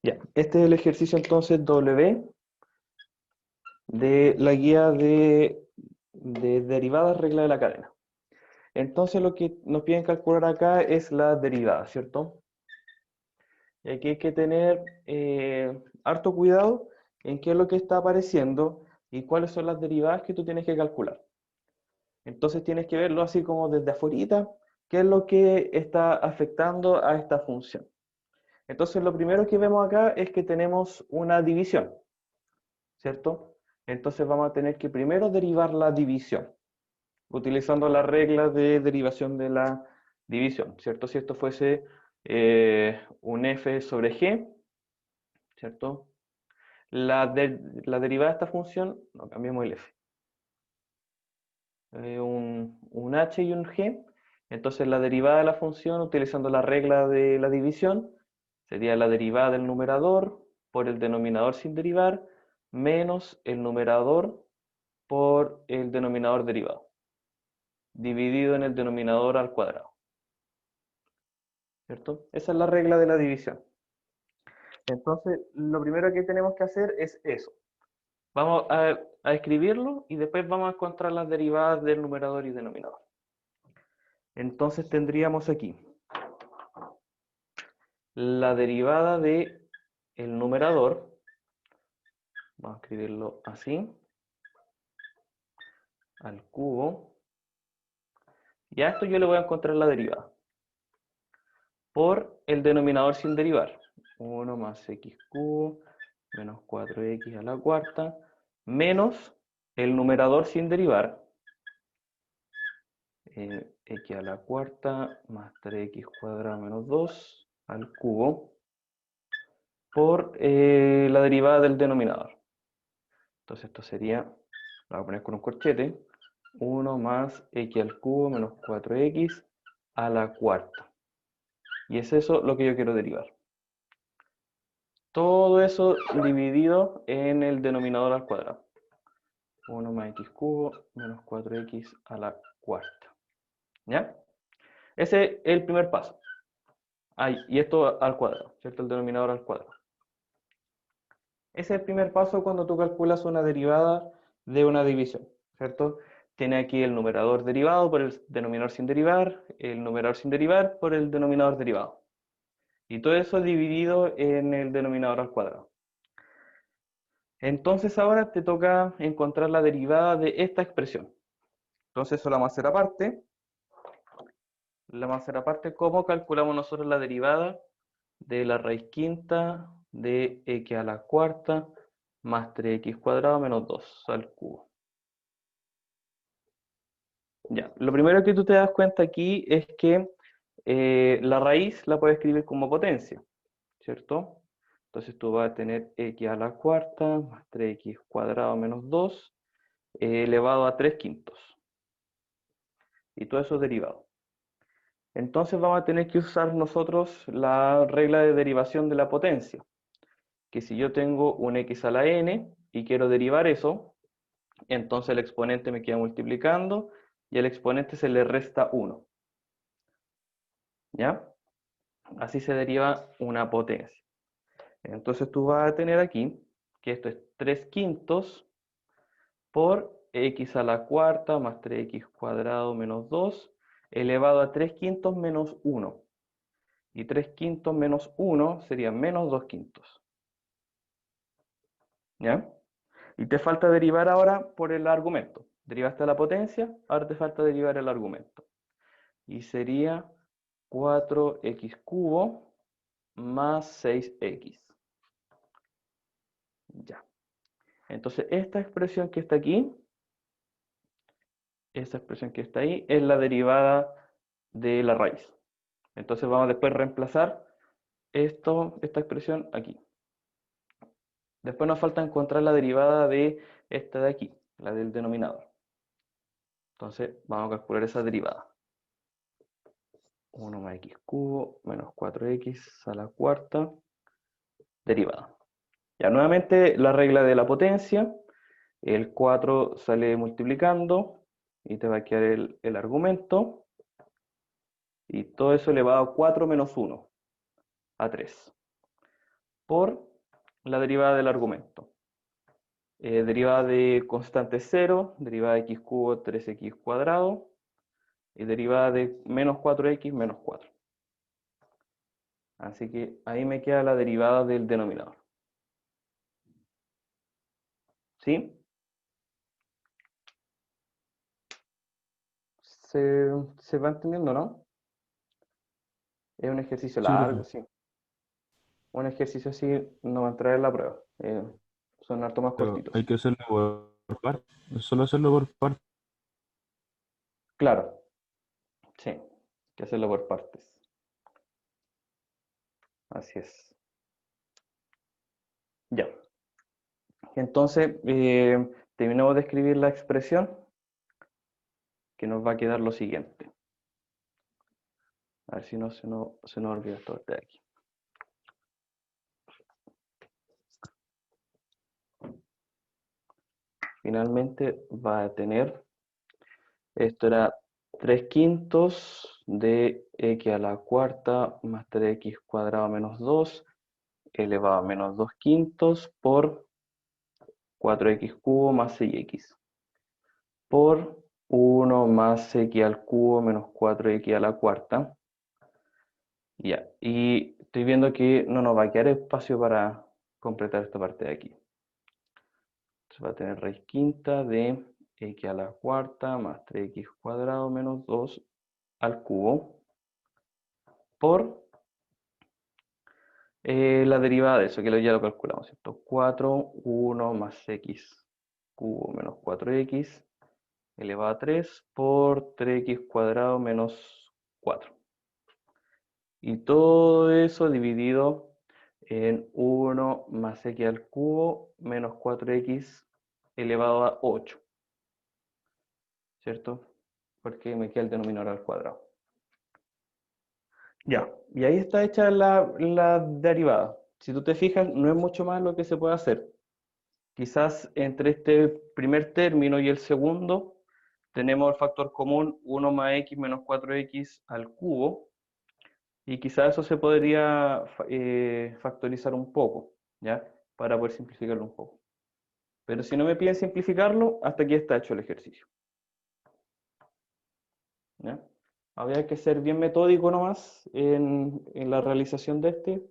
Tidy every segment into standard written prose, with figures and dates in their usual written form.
Ya, este es el ejercicio entonces W de la guía de derivadas regla de la cadena. Entonces lo que nos piden calcular acá es la derivada, ¿cierto? Y aquí hay que tener harto cuidado en qué es lo que está apareciendo y cuáles son las derivadas que tú tienes que calcular. Entonces tienes que verlo así como desde afuera, qué es lo que está afectando a esta función. Entonces lo primero que vemos acá es que tenemos una división, ¿cierto? Entonces vamos a tener que primero derivar la división, utilizando la regla de derivación de la división, ¿cierto? Si esto fuese un f sobre g, ¿cierto? La derivada de esta función, no, cambiamos el f, un h y un g, entonces la derivada de la función, utilizando la regla de la división, sería la derivada del numerador por el denominador sin derivar, menos el numerador por el denominador derivado, dividido en el denominador al cuadrado, ¿cierto? Esa es la regla de la división. Entonces, lo primero que tenemos que hacer es eso. Vamos a escribirlo y después vamos a encontrar las derivadas del numerador y denominador. Entonces tendríamos aquí la derivada de el numerador, vamos a escribirlo así, al cubo, y a esto yo le voy a encontrar la derivada por el denominador sin derivar. 1 más x cubo menos 4x a la cuarta, menos el numerador sin derivar, x a la cuarta más 3x cuadrado menos 2 al cubo, por la derivada del denominador. Entonces esto sería, lo voy a poner con un corchete, 1 más x al cubo menos 4x a la cuarta. Y es eso lo que yo quiero derivar. Todo eso dividido en el denominador al cuadrado. 1 más x cubo menos 4x a la cuarta. ¿Ya? Ese es el primer paso. Y esto al cuadrado, ¿cierto? El denominador al cuadrado. Ese es el primer paso cuando tú calculas una derivada de una división, ¿cierto? Tiene aquí el numerador derivado por el denominador sin derivar, el numerador sin derivar por el denominador derivado. Y todo eso dividido en el denominador al cuadrado. Entonces ahora te toca encontrar la derivada de esta expresión. Entonces eso lo vamos a hacer aparte. Lo vamos a hacer aparte cómo calculamos nosotros la derivada de la raíz quinta de x a la cuarta más 3x cuadrado menos 2 al cubo. Ya, lo primero que tú te das cuenta aquí es que la raíz la puedes escribir como potencia, ¿cierto? Entonces tú vas a tener x a la cuarta más 3x cuadrado menos 2 elevado a 3 quintos. Y todo eso es derivado. Entonces vamos a tener que usar nosotros la regla de derivación de la potencia, que si yo tengo un x a la n y quiero derivar eso, entonces el exponente me queda multiplicando y al exponente se le resta 1. ¿Ya? Así se deriva una potencia. Entonces tú vas a tener aquí que esto es 3 quintos por x a la cuarta más 3x cuadrado menos 2 elevado a 3 quintos menos 1. Y 3 quintos menos 1 sería menos 2 quintos. ¿Ya? Y te falta derivar ahora por el argumento. Derivaste la potencia, ahora te falta derivar el argumento. Y sería 4x cubo más 6x. Ya. Entonces esta expresión que está aquí, esta expresión que está ahí, es la derivada de la raíz. Entonces vamos después a reemplazar esta expresión aquí. Después nos falta encontrar la derivada de esta de aquí, la del denominador. Entonces vamos a calcular esa derivada. 1 más x cubo menos 4x a la cuarta, derivada. Ya nuevamente la regla de la potencia, el 4 sale multiplicando y te va a quedar el argumento. Y todo eso elevado a 4 menos 1, a 3. por la derivada del argumento. Derivada de constante 0, derivada de x cubo 3x cuadrado, y derivada de menos 4x menos 4. Así que ahí me queda la derivada del denominador. ¿Sí? ¿Se va entendiendo, no? Es un ejercicio Sí, largo, profe. sí. Un ejercicio así no va a entrar en la prueba. Son harto más Pero cortitos. hay que hacerlo por partes. Es solo hacerlo por partes. Claro, sí. Hay que hacerlo por partes. Así es. Ya. Entonces, terminamos de escribir la expresión, que nos va a quedar lo siguiente. A ver si no se nos olvida esto de aquí. Finalmente va a tener, esto era 3 quintos de x a la cuarta más 3x cuadrado menos 2 elevado a menos 2 quintos por 4x cubo más 6x por 1 más x al cubo menos 4x a la cuarta. Ya, y estoy viendo que no nos va a quedar espacio para completar esta parte de aquí. Entonces va a tener raíz quinta de x a la cuarta más 3x cuadrado menos 2 al cubo por la derivada de eso, que ya lo calculamos, ¿cierto? 4, 1 más x cubo menos 4x elevado a 3 por 3x cuadrado menos 4. Y todo eso dividido en 1 más x al cubo menos 4x elevado a 8, ¿cierto? Porque me queda el denominador al cuadrado. Ya, y ahí está hecha la derivada. Si tú te fijas, no es mucho más lo que se puede hacer. Quizás entre este primer término y el segundo tenemos el factor común 1 más x menos 4x al cubo, y quizás eso se podría factorizar un poco, ¿ya? Para poder simplificarlo un poco. Pero si no me piden simplificarlo, hasta aquí está hecho el ejercicio, ¿ya? Habría que ser bien metódico nomás en la realización de este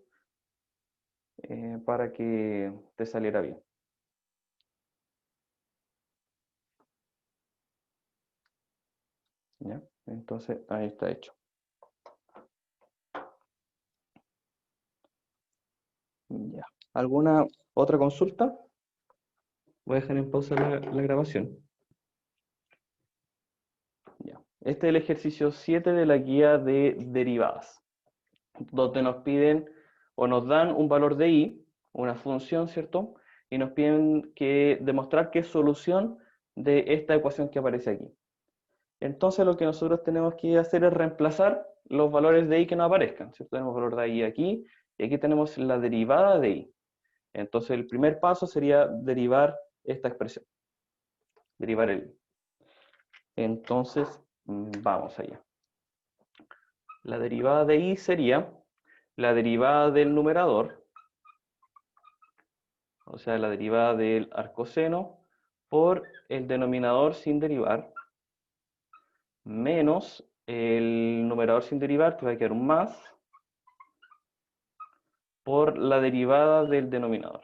para que te saliera bien, ¿ya? Entonces ahí está hecho. Ya. ¿Alguna otra consulta? Voy a dejar en pausa la grabación. Ya. Este es el ejercicio 7 de la guía de derivadas, donde nos piden o nos dan un valor de i, una función, ¿cierto? Y nos piden que demostrar qué es solución de esta ecuación que aparece aquí. Entonces lo que nosotros tenemos que hacer es reemplazar los valores de i que no aparezcan, ¿cierto? Tenemos valor de i aquí, y aquí tenemos la derivada de i. Entonces el primer paso sería derivar esta expresión, derivar el i. Entonces, vamos allá. La derivada de i sería la derivada del numerador, o sea, la derivada del arcoseno por el denominador sin derivar, menos el numerador sin derivar, que va a quedar un más, por la derivada del denominador,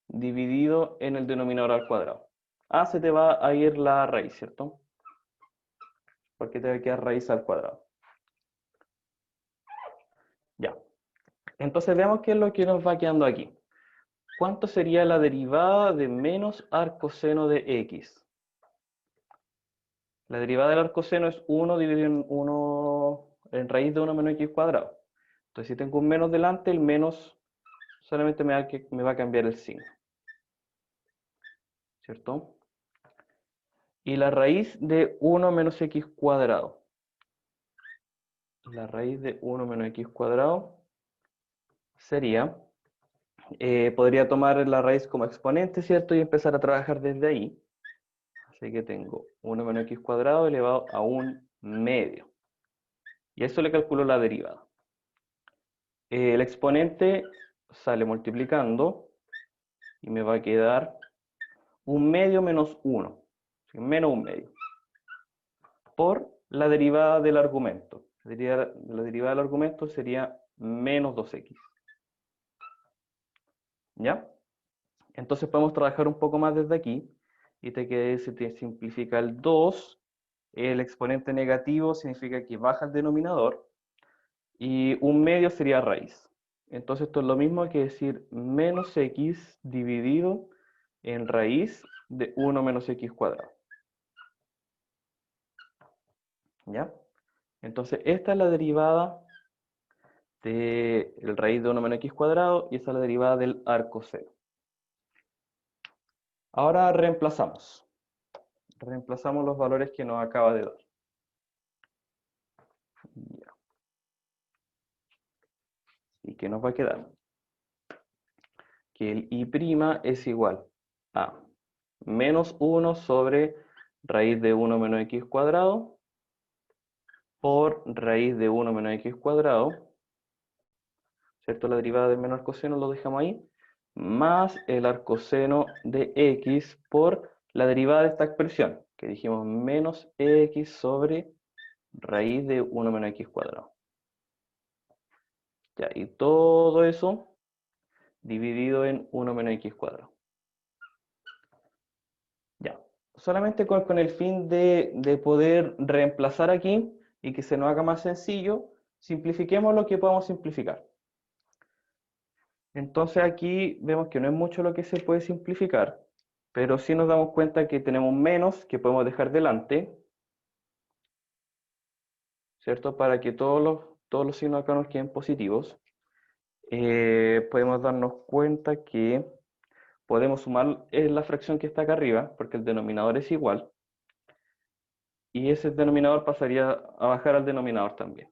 dividido en el denominador al cuadrado. Se te va a ir la raíz, ¿cierto? Porque te va a quedar raíz al cuadrado. Ya. Entonces veamos qué es lo que nos va quedando aquí. ¿Cuánto sería la derivada de menos arcoseno de x? La derivada del arcoseno es 1 dividido en 1 en raíz de 1 menos x cuadrado. Entonces si tengo un menos delante, el menos solamente me va a cambiar el signo, ¿cierto? Y la raíz de 1 menos x cuadrado. La raíz de 1 menos x cuadrado sería, podría tomar la raíz como exponente, ¿cierto? Y empezar a trabajar desde ahí. Así que tengo 1 menos x cuadrado elevado a un medio. Y a eso le calculo la derivada. El exponente sale multiplicando y me va a quedar 1/2 menos 1, menos 1/2, por la derivada del argumento. La derivada del argumento sería menos 2x. ¿Ya? Entonces podemos trabajar un poco más desde aquí, y se te simplifica el 2, el exponente negativo significa que baja el denominador, y 1/2 sería raíz. Entonces esto es lo mismo que decir menos x dividido en raíz de 1 menos x cuadrado. ¿Ya? Entonces esta es la derivada del raíz de 1 menos x cuadrado, y esta es la derivada del arco cero. Ahora reemplazamos los valores que nos acaba de dar. Ya. ¿Y qué nos va a quedar? Que el y' es igual a menos 1 sobre raíz de 1 menos x cuadrado por raíz de 1 menos x cuadrado, ¿cierto? La derivada del menos arcoseno lo dejamos ahí, más el arcoseno de x por la derivada de esta expresión, que dijimos menos x sobre raíz de 1 menos x cuadrado. Ya, y todo eso dividido en 1 menos x cuadrado. Ya, solamente con el fin de poder reemplazar aquí y que se nos haga más sencillo, simplifiquemos lo que podamos simplificar. Entonces aquí vemos que no es mucho lo que se puede simplificar, pero sí nos damos cuenta que tenemos menos que podemos dejar delante, ¿cierto? Para que todos los signos acá nos queden positivos. Podemos darnos cuenta que podemos sumar la fracción que está acá arriba, porque el denominador es igual, y ese denominador pasaría a bajar al denominador también.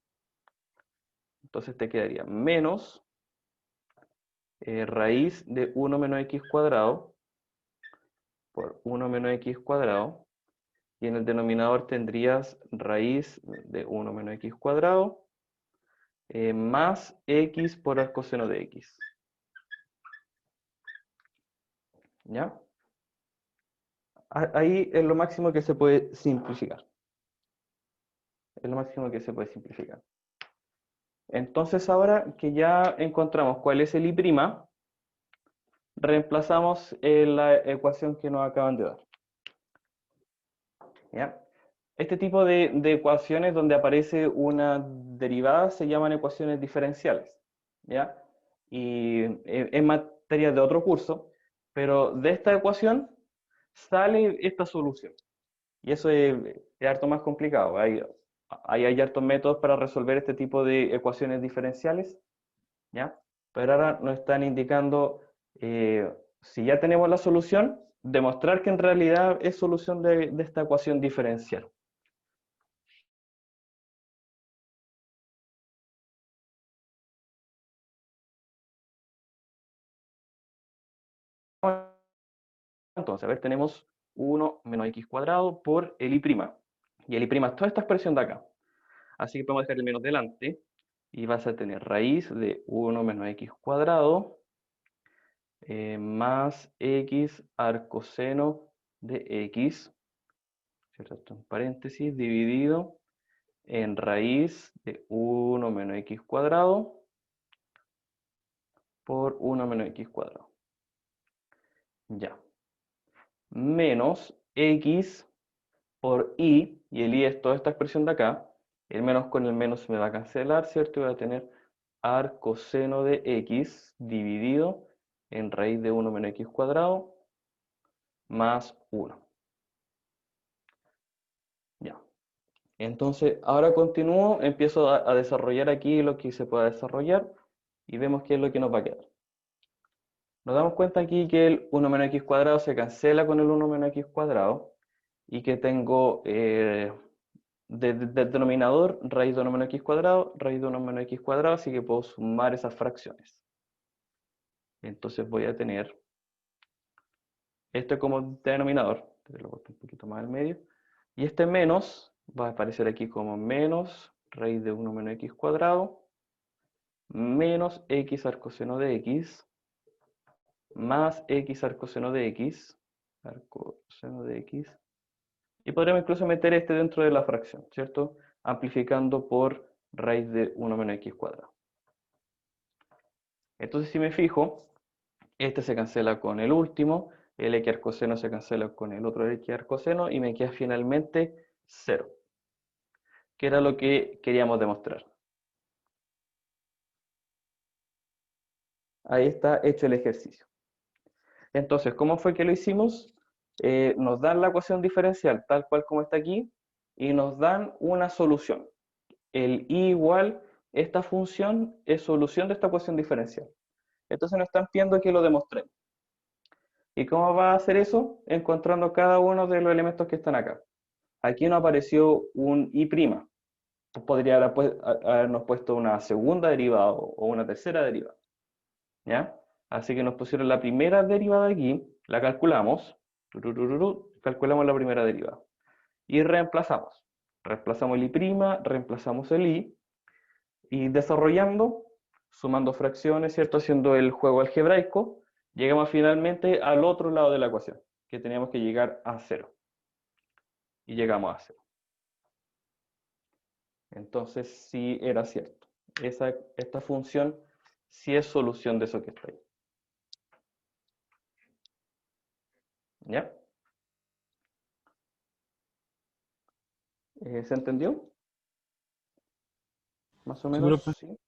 Entonces te quedaría menos raíz de 1 menos x cuadrado por 1 menos x cuadrado, y en el denominador tendrías raíz de 1 menos x cuadrado más x por el coseno de x. ¿Ya? Ahí es lo máximo que se puede simplificar. Es lo máximo que se puede simplificar. Entonces ahora que ya encontramos cuál es el y', reemplazamos la ecuación que nos acaban de dar. ¿Ya? Este tipo de ecuaciones donde aparece una derivada se llaman ecuaciones diferenciales. ¿Ya? Y es materia de otro curso, pero de esta ecuación sale esta solución. Y eso es harto más complicado. Hay hartos métodos para resolver este tipo de ecuaciones diferenciales, ¿ya? Pero ahora nos están indicando, si ya tenemos la solución, demostrar que en realidad es solución de esta ecuación diferencial. Entonces, a ver, tenemos 1 menos x cuadrado por el y'. Y el y' es toda esta expresión de acá. Así que podemos dejar el menos delante, y vas a tener raíz de 1 menos x cuadrado más x arcoseno de x, ¿cierto? Esto en paréntesis, dividido en raíz de 1 menos x cuadrado por 1 menos x cuadrado. Ya. Menos x por y el y es toda esta expresión de acá. El menos con el menos se me va a cancelar, ¿cierto? Y voy a tener arcoseno de x dividido en raíz de 1 menos x cuadrado más 1. Ya. Entonces, ahora continúo, empiezo a desarrollar aquí lo que se pueda desarrollar, y vemos qué es lo que nos va a quedar. Nos damos cuenta aquí que el 1 menos x cuadrado se cancela con el 1 menos x cuadrado, y que tengo del denominador raíz de 1 menos x cuadrado, raíz de 1 menos x cuadrado, así que puedo sumar esas fracciones. Entonces voy a tener esto como denominador, lo corto un poquito más al medio, y este menos va a aparecer aquí como menos raíz de 1 menos x cuadrado menos x arcoseno de x más x arcoseno de x, arcoseno de x, y podríamos incluso meter este dentro de la fracción, ¿cierto? Amplificando por raíz de 1 menos x cuadrado. Entonces, si me fijo, este se cancela con el último, el x arcoseno se cancela con el otro x arcoseno y me queda finalmente 0, que era lo que queríamos demostrar. Ahí está hecho el ejercicio. Entonces, ¿cómo fue que lo hicimos? Nos dan la ecuación diferencial tal cual como está aquí y nos dan una solución. El y igual, esta función es solución de esta ecuación diferencial. Entonces nos están pidiendo que lo demostremos. ¿Y cómo va a hacer eso? Encontrando cada uno de los elementos que están acá. Aquí nos apareció un y'. Podría habernos puesto una segunda derivada o una tercera derivada. ¿Ya? Así que nos pusieron la primera derivada aquí, la calculamos, calculamos la primera derivada. Y reemplazamos. Reemplazamos el y', reemplazamos el y desarrollando, sumando fracciones, ¿cierto? Haciendo el juego algebraico, llegamos finalmente al otro lado de la ecuación, que teníamos que llegar a 0. Y llegamos a 0. Entonces sí era cierto. Esta función sí es solución de eso que está ahí. ¿Ya? ¿Se entendió? Más o Sí, menos, profe. sí.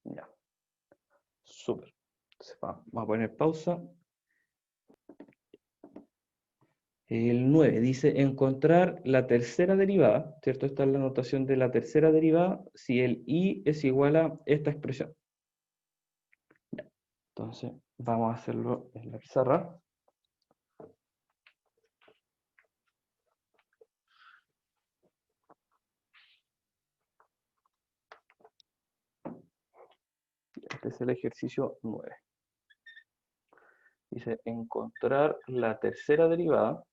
Ya. Súper. Entonces vamos a poner pausa. El 9 dice encontrar la tercera derivada, ¿cierto? Esta es la notación de la tercera derivada si el y es igual a esta expresión. Ya. Entonces vamos a hacerlo en la pizarra. Este es el ejercicio 9. Dice encontrar la tercera derivada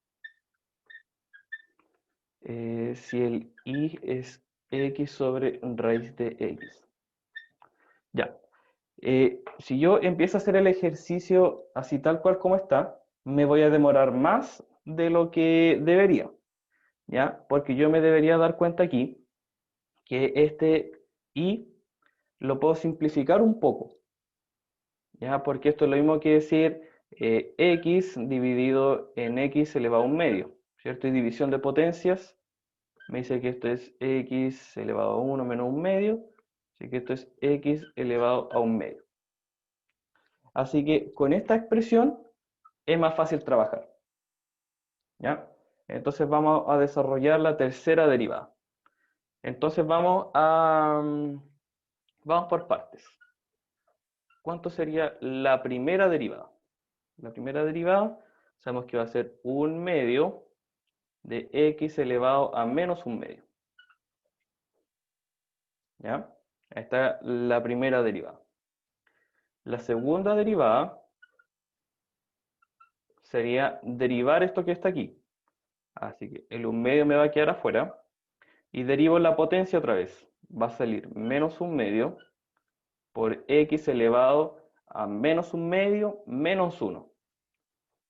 si el y es x sobre raíz de x. Ya. Si yo empiezo a hacer el ejercicio así tal cual como está, me voy a demorar más de lo que debería, ¿ya? Porque yo me debería dar cuenta aquí que este y lo puedo simplificar un poco, ¿ya? Porque esto es lo mismo que decir x dividido en x elevado a un medio, ¿cierto? Y división de potencias me dice que esto es x elevado a 1 menos un medio, así que esto es x elevado a un medio. Así que con esta expresión es más fácil trabajar, ¿ya? Entonces vamos a desarrollar la tercera derivada. Entonces vamos por partes. ¿Cuánto sería la primera derivada? La primera derivada sabemos que va a ser un medio de x elevado a menos un medio. ¿Ya? Ahí está la primera derivada. La segunda derivada sería derivar esto que está aquí. Así que el un medio me va a quedar afuera. Y derivo la potencia otra vez. Va a salir menos un medio por x elevado a menos un medio menos 1.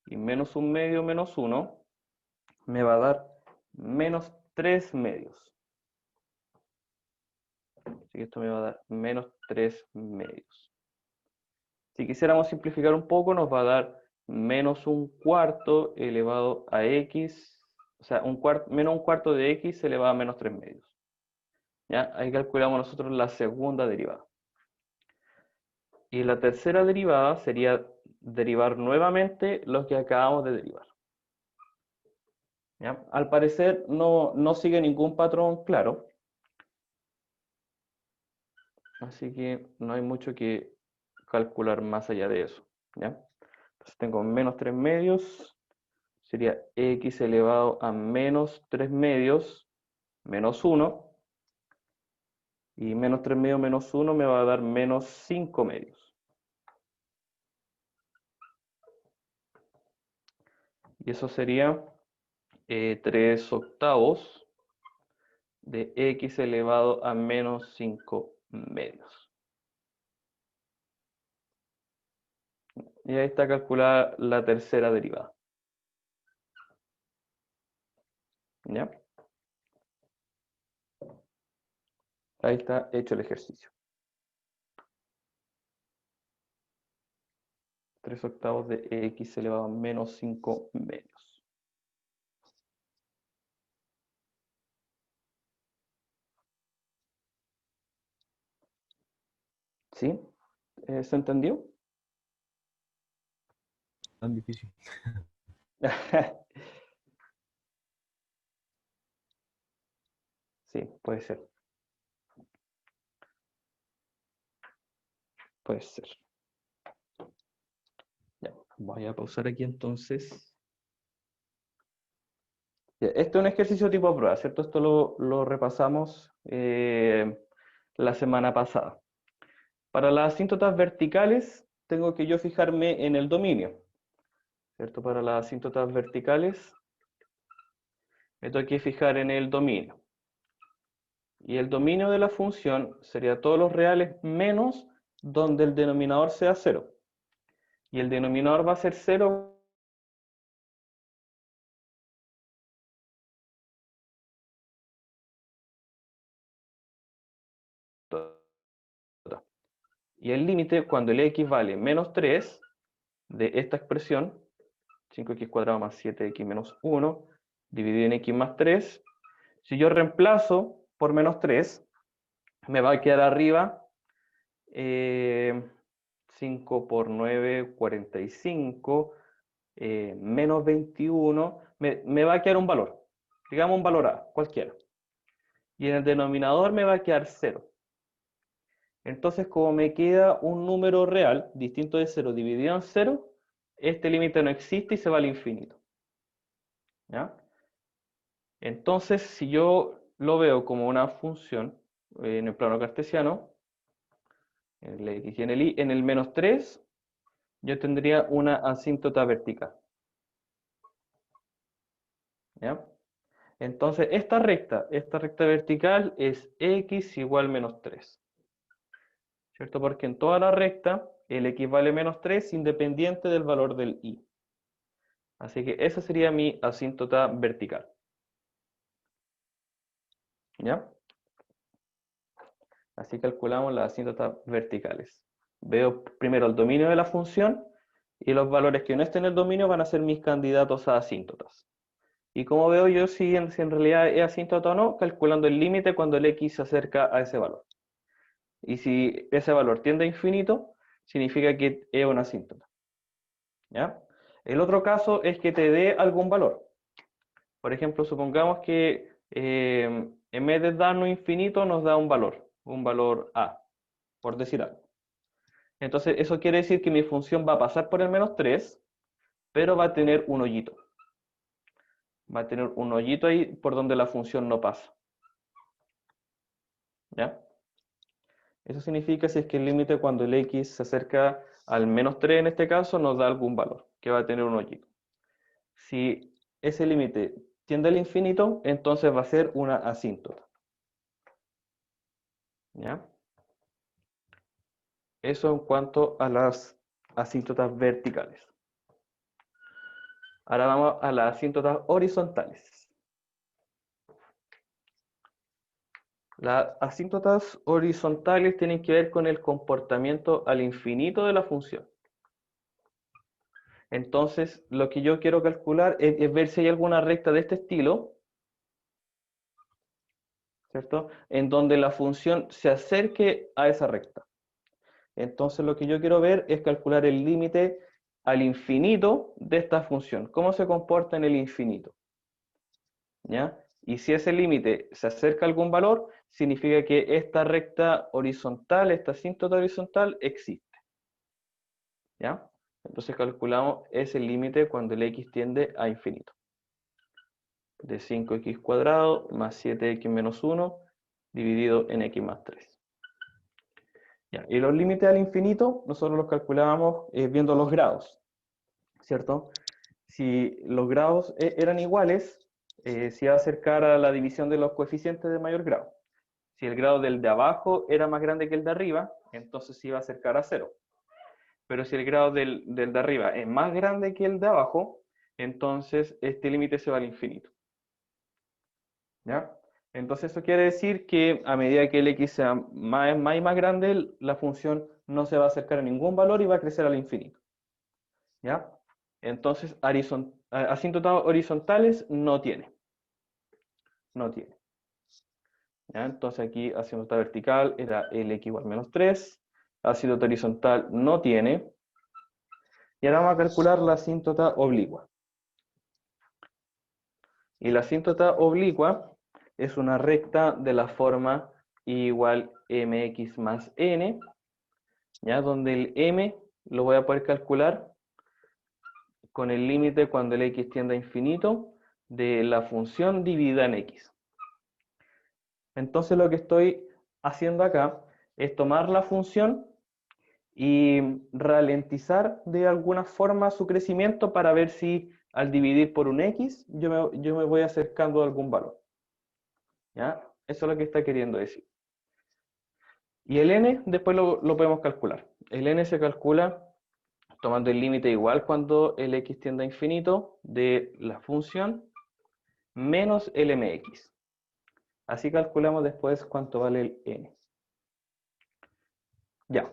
Y menos un medio menos 1 me va a dar menos 3 medios. Así que esto me va a dar menos 3 medios. Si quisiéramos simplificar un poco, nos va a dar menos un cuarto elevado a x, o sea, menos un cuarto de x elevado a menos 3 medios. ¿Ya? Ahí calculamos nosotros la segunda derivada. Y la tercera derivada sería derivar nuevamente lo que acabamos de derivar. ¿Ya? Al parecer no sigue ningún patrón claro, así que no hay mucho que calcular más allá de eso. ¿Ya? Entonces tengo menos 3 medios, sería x elevado a menos 3 medios menos 1, y menos 3 medios menos 1 me va a dar menos 5 medios. Y eso sería 3 octavos de x elevado a menos 5 medios. Y ahí está calculada la tercera derivada. ¿Ya? Ahí está hecho el ejercicio. 3/8 de x elevado a menos 5 medios. ¿Sí? ¿Se entendió? Tan difícil. Sí, puede ser. Puede ser. Ya, voy a pausar aquí entonces. Ya, este es un ejercicio tipo prueba, ¿cierto? Esto lo repasamos la semana pasada. Para las asíntotas verticales, tengo que yo fijarme en el dominio, ¿cierto? Para las asíntotas verticales, me tengo que fijar en el dominio. Y el dominio de la función sería todos los reales menos donde el denominador sea 0. Y el denominador va a ser 0 y el límite cuando el x vale menos 3 de esta expresión, 5x cuadrado más 7x menos 1, dividido en x más 3, si yo reemplazo por menos 3, me va a quedar arriba 5 por 9, 45, menos 21, me va a quedar un valor, digamos un valor A, cualquiera. Y en el denominador me va a quedar 0. Entonces, como me queda un número real, distinto de 0, dividido en 0, este límite no existe y se va al infinito. ¿Ya? Entonces, si yo lo veo como una función en el plano cartesiano, en el x y en el y, en el menos 3, yo tendría una asíntota vertical. ¿Ya? Entonces, esta recta vertical es x igual menos 3. ¿Cierto? Porque en toda la recta el x vale menos 3 independiente del valor del y. Así que esa sería mi asíntota vertical. ¿Ya? Así calculamos las asíntotas verticales. Veo primero el dominio de la función y los valores que no estén en el dominio van a ser mis candidatos a asíntotas. ¿Y cómo veo yo si en realidad es asíntota o no? Calculando el límite cuando el x se acerca a ese valor. Y si ese valor tiende a infinito, significa que es una asíntota. ¿Ya? El otro caso es que te dé algún valor. Por ejemplo, supongamos que en vez de darnos infinito, nos da un valor A, por decir algo. Entonces, eso quiere decir que mi función va a pasar por el menos 3, pero va a tener un hoyito. Va a tener un hoyito ahí por donde la función no pasa. ¿Ya? Eso significa si es que el límite cuando el x se acerca al menos 3 en este caso, nos da algún valor, que va a tener un hoyito. Si ese límite tiende al infinito, entonces va a ser una asíntota. ¿Ya? Eso en cuanto a las asíntotas verticales. Ahora vamos a las asíntotas horizontales. Las asíntotas horizontales tienen que ver con el comportamiento al infinito de la función. Entonces, lo que yo quiero calcular es ver si hay alguna recta de este estilo, ¿cierto? En donde la función se acerque a esa recta. Entonces, lo que yo quiero ver es calcular el límite al infinito de esta función. ¿Cómo se comporta en el infinito? ¿Ya? Y si ese límite se acerca a algún valor, significa que esta recta horizontal, esta asíntota horizontal, existe. ¿Ya? Entonces calculamos ese límite cuando el x tiende a infinito. De 5x cuadrado más 7x menos 1 dividido en x más 3. ¿Ya? Y los límites al infinito nosotros los calculábamos viendo los grados, ¿cierto? Si los grados eran iguales, se iba a acercar a la división de los coeficientes de mayor grado. Si el grado del de abajo era más grande que el de arriba, entonces se iba a acercar a 0. pero si el grado del de arriba es más grande que el de abajo, entonces este límite se va al infinito. ¿Ya? Entonces eso quiere decir que a medida que el x sea más y más grande, la función no se va a acercar a ningún valor y va a crecer al infinito. ¿Ya? Entonces asíntotas horizontales no tiene. No tiene. ¿Ya? Entonces aquí asíntota vertical era Lx igual menos 3. Asíntota horizontal no tiene. Y ahora vamos a calcular la asíntota oblicua. Y la asíntota oblicua es una recta de la forma y igual mx más n, ¿ya? Donde el m lo voy a poder calcular con el límite cuando el x tiende a infinito de la función dividida en x. Entonces lo que estoy haciendo acá es tomar la función y ralentizar de alguna forma su crecimiento para ver si al dividir por un x yo me voy acercando a algún valor. ¿Ya? Eso es lo que está queriendo decir. Y el n después lo podemos calcular. El n se calcula tomando el límite igual cuando el x tiende a infinito de la función menos el mx. Así calculamos después cuánto vale el n. Ya.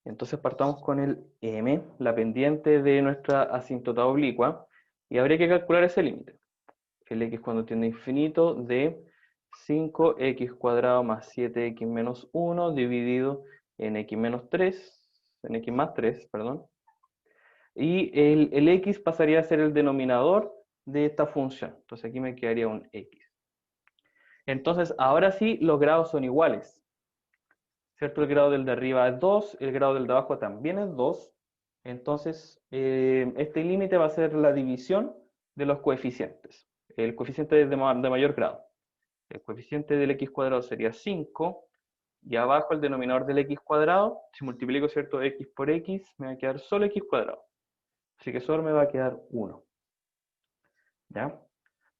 Entonces partamos con el m, la pendiente de nuestra asíntota oblicua, y habría que calcular ese límite. El x cuando tiende a infinito de 5x cuadrado más 7x menos 1 dividido en x menos 3, en x más 3, perdón. Y el x pasaría a ser el denominador de esta función. Entonces aquí me quedaría un x. Entonces ahora sí los grados son iguales. ¿Cierto? El grado del de arriba es 2, el grado del de abajo también es 2. Entonces este límite va a ser la división de los coeficientes. El coeficiente es de mayor grado. El coeficiente del x cuadrado sería 5, y abajo el denominador del x cuadrado, si multiplico, ¿cierto?, x por x, me va a quedar solo x cuadrado. Así que solo me va a quedar 1. ¿Ya?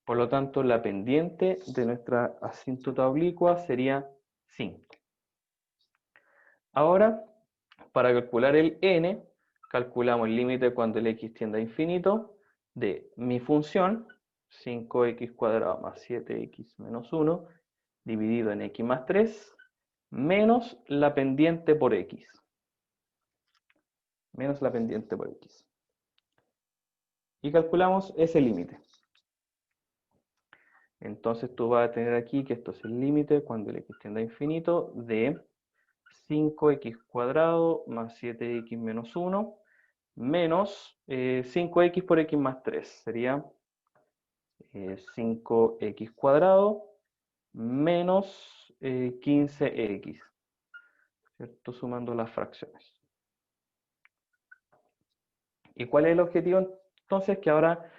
Por lo tanto, la pendiente de nuestra asíntota oblicua sería 5. Ahora, para calcular el n, calculamos el límite cuando el x tiende a infinito de mi función, 5x cuadrado más 7x menos 1, dividido en x más 3, menos la pendiente por x. Menos la pendiente por x. Y calculamos ese límite. Entonces tú vas a tener aquí que esto es el límite cuando el x tiende a infinito de 5x cuadrado más 7x menos 1 menos 5x por x más 3. Sería 5x cuadrado menos 15x. ¿Cierto? Sumando las fracciones. ¿Y cuál es el objetivo? Entonces que ahora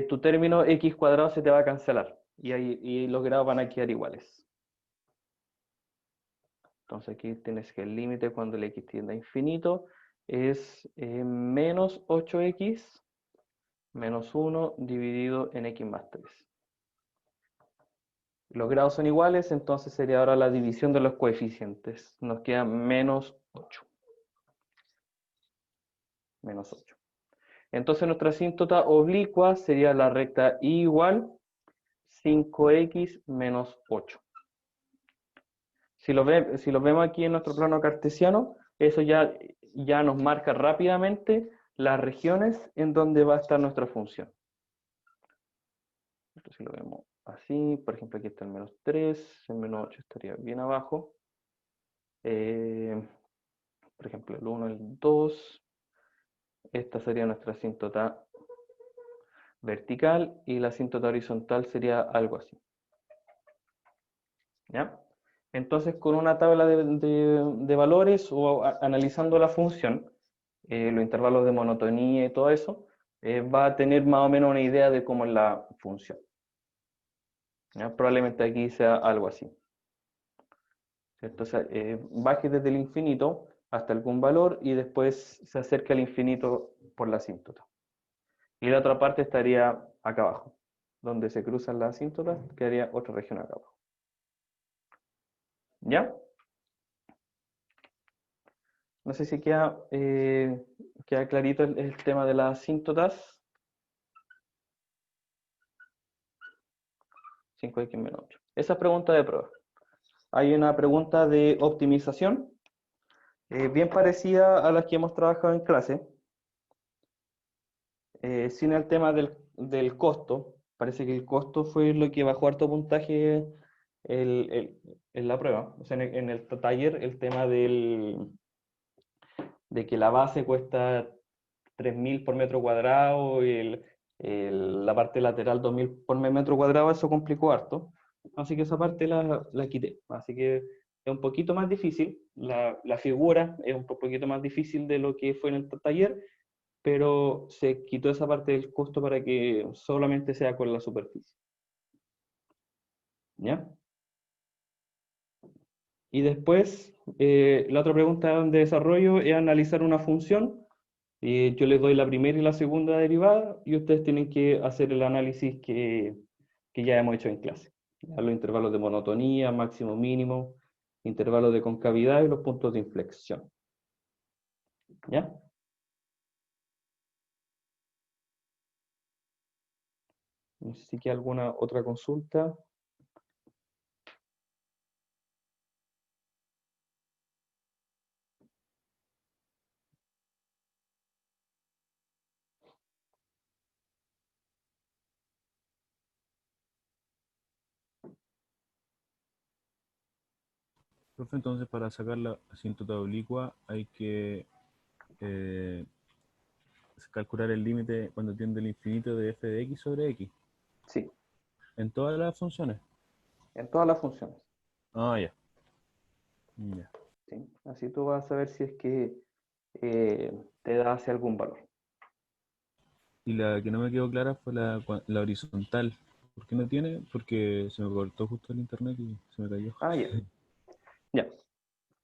tu término x cuadrado se te va a cancelar y los grados van a quedar iguales. Entonces aquí tienes que el límite cuando el x tiende a infinito es menos 8x menos 1 dividido en x más 3. Los grados son iguales, entonces sería ahora la división de los coeficientes. Nos queda menos 8. Menos 8. Entonces nuestra asíntota oblicua sería la recta y igual 5x menos 8. Si lo vemos aquí en nuestro plano cartesiano, eso ya nos marca rápidamente las regiones en donde va a estar nuestra función. Entonces, si lo vemos así, por ejemplo, aquí está el menos 3, el menos 8 estaría bien abajo. Por ejemplo, el 1, el 2. Esta sería nuestra asíntota vertical y la asíntota horizontal sería algo así. ¿Ya? Entonces, con una tabla de valores o analizando la función, los intervalos de monotonía y todo eso, va a tener más o menos una idea de cómo es la función. ¿Ya? Probablemente aquí sea algo así. Entonces, baje desde el infinito hasta algún valor y después se acerca al infinito por la asíntota. Y la otra parte estaría acá abajo, donde se cruzan las asíntotas, quedaría otra región acá abajo. ¿Ya? No sé si queda clarito el tema de las asíntotas. 5x menos 8. Esa es pregunta de prueba. Hay una pregunta de optimización, bien parecida a las que hemos trabajado en clase, sin el tema del costo. Parece que el costo fue lo que bajó harto puntaje en la prueba. O sea, en el taller, el tema de que la base cuesta 3.000 por metro cuadrado y la parte lateral 2.000 por metro cuadrado, eso complicó harto. Así que esa parte la quité. Así que es un poquito más difícil. La figura es un poquito más difícil de lo que fue en el taller, pero se quitó esa parte del costo para que solamente sea con la superficie. ¿Ya? Y después, la otra pregunta de desarrollo es analizar una función. Yo les doy la primera y la segunda derivada y ustedes tienen que hacer el análisis que ya hemos hecho en clase. Ya, los intervalos de monotonía, máximo, mínimo, intervalos de concavidad y los puntos de inflexión. ¿Ya? No sé si hay alguna otra consulta. Profe, entonces para sacar la asíntota oblicua hay que eh, calcular el límite cuando tiende al infinito de f de x sobre x. Sí, En todas las funciones. en todas las funciones. Ah, ya. Ya. ¿Sí? Así tú vas a saber si es que te da hacia algún valor. Y la que no me quedó clara fue la horizontal. ¿Por qué no tiene? Porque se me cortó justo el internet y se me cayó. Ah, ya. Ya.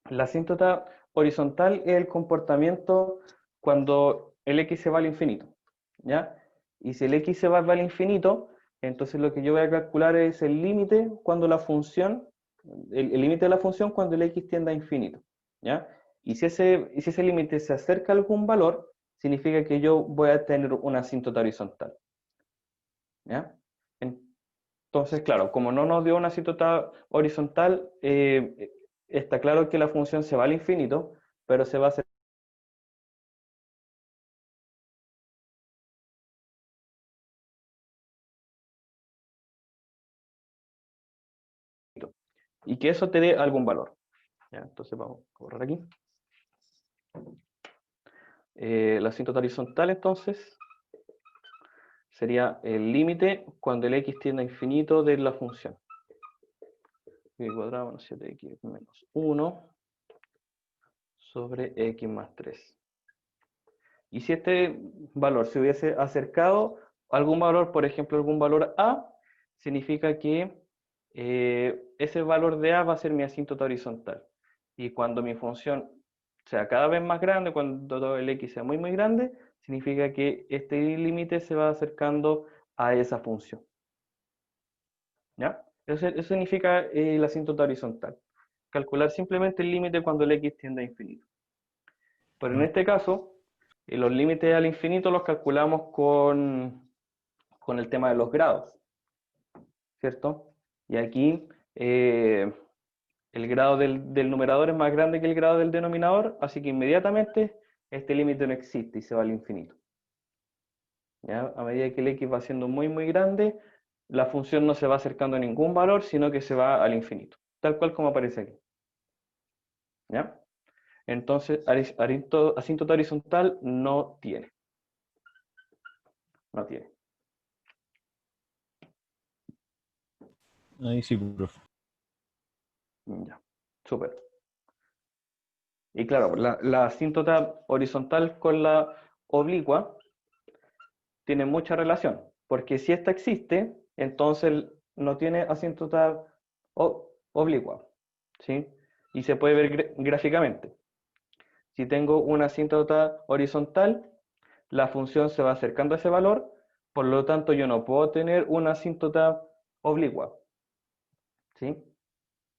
La asíntota horizontal es el comportamiento cuando el x se va al infinito, ¿ya? Y si el x se va al infinito, entonces lo que yo voy a calcular es el límite cuando la función, el límite de la función cuando el x tiende a infinito, ¿ya? Y si ese límite se acerca a algún valor, significa que yo voy a tener una asíntota horizontal, ¿ya? Entonces, claro, como no nos dio una asíntota horizontal, está claro que la función se va al infinito, pero se va a hacer. Y que eso te dé algún valor. ¿Ya? Entonces vamos a borrar aquí. La asíntota horizontal entonces sería el límite cuando el x tiende a infinito de la función. Y cuadrado menos 7x menos 1 sobre x más 3. Y si este valor se hubiese acercado a algún valor, por ejemplo, algún valor a, significa que ese valor de a va a ser mi asíntota horizontal. Y cuando mi función sea cada vez más grande, cuando el x sea muy, muy grande, significa que este límite se va acercando a esa función. ¿Ya? Eso significa la asíntota horizontal. Calcular simplemente el límite cuando el x tiende a infinito. Pero en Ah, este caso, los límites al infinito los calculamos con el tema de los grados, ¿cierto? Y aquí el grado del numerador es más grande que el grado del denominador, así que inmediatamente este límite no existe y se va al infinito. ¿Ya? A medida que el x va siendo muy, muy grande, la función no se va acercando a ningún valor, sino que se va al infinito, tal cual como aparece aquí. ¿Ya? Entonces, asíntota horizontal no tiene. No tiene. ahí sí, profe. Ya, súper. Y claro, la asíntota horizontal con la oblicua tiene mucha relación, porque si esta existe, entonces no tiene asíntota oblicua, ¿sí? Y se puede ver gráficamente. Si tengo una asíntota horizontal, la función se va acercando a ese valor, por lo tanto yo no puedo tener una asíntota oblicua, ¿sí?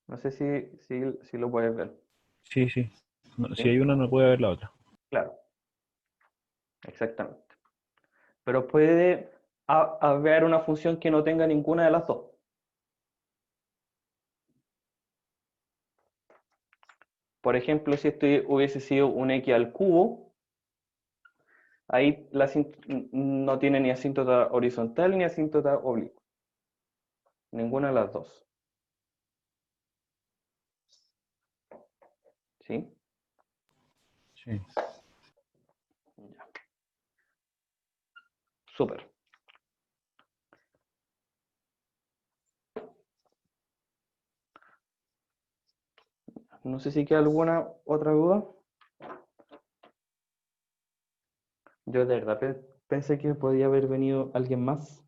No sé si lo puedes ver. Sí, sí. Si ¿sí? hay una, no puede haber la otra. Claro, exactamente. Pero puede haber una función que no tenga ninguna de las dos. Por ejemplo, si esto hubiese sido un x al cubo, ahí no tiene ni asíntota horizontal ni asíntota oblicua. Ninguna de las dos. ¿Sí? Sí. Ya. Súper. No sé si queda alguna otra duda. Yo de verdad pensé que podía haber venido alguien más.